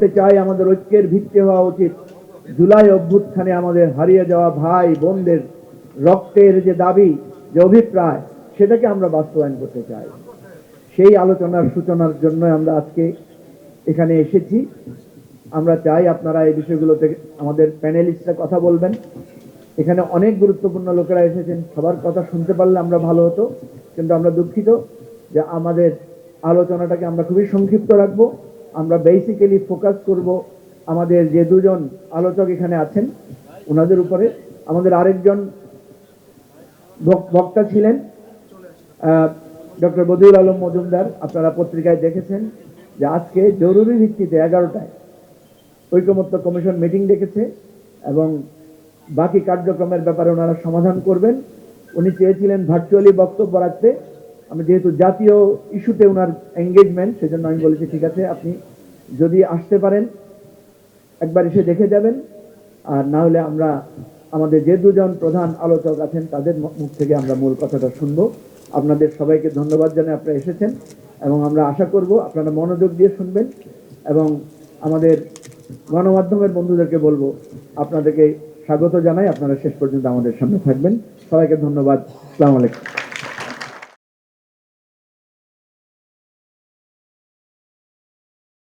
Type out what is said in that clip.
চাই আমাদের ঐক্যের ভিত্তি হওয়া উচিত জুলাই অভ্যুত্থানে আমাদের হারিয়ে যাওয়া ভাই বোনদের রক্তের যে দাবি, যে অভিপ্রায়, সেটাকে আমরা বাস্তবায়ন করতে চাই। সেই আলোচনার সূচনার জন্য আমরা আজকে এখানে এসেছি। আমরা চাই আপনারা এই বিষয়গুলোতে আমাদের প্যানেলিস্টরা কথা বলবেন। এখানে অনেক গুরুত্বপূর্ণ লোকেরা এসেছেন, সবার কথা শুনতে পারলে আমরা ভালো হতো, কিন্তু আমরা দুঃখিত যে আমাদের আলোচনাটাকে আমরা খুবই সংক্ষিপ্ত রাখবো। আমরা বেসিক্যালি ফোকাস করব আমাদের যে দুজন আলোচক এখানে আছেন ওনাদের উপরে। আমাদের আরেকজন বক্তা ছিলেন ডক্টর বদিউল আলম মজুমদার। আপনারা পত্রিকায় দেখেছেন যে আজকে জরুরি ভিত্তিতে 11টায় ঐকমত্য কমিশন মিটিং ডেকেছে এবং বাকি কার্যক্রমের ব্যাপারে ওনারা সমাধান করবেন। উনি চেয়েছিলেন ভার্চুয়ালি বক্তব্য রাখতে, আমি যেহেতু জাতীয় ইস্যুতে ওনার এঙ্গেজমেন্ট, সেজন্য আমি বলেছি ঠিক আছে, আপনি যদি আসতে পারেন একবার এসে দেখে যাবেন, আর না হলে আমরা আমাদের যে দুজন প্রধান আলোচক আছেন তাদের মুখ থেকে আমরা মূল কথাটা শুনবো। আপনাদের সবাইকে ধন্যবাদ জানাই আপনারা এসেছেন এবং আমরা আশা করব আপনারা মনোযোগ দিয়ে শুনবেন এবং আমাদের গণমাধ্যমের বন্ধুদেরকে বলবো আপনাদেরকে স্বাগত জানাই, আপনারা শেষ পর্যন্ত আমাদের সামনে থাকবেন। সবাইকে ধন্যবাদ। আসসালামু আলাইকুম।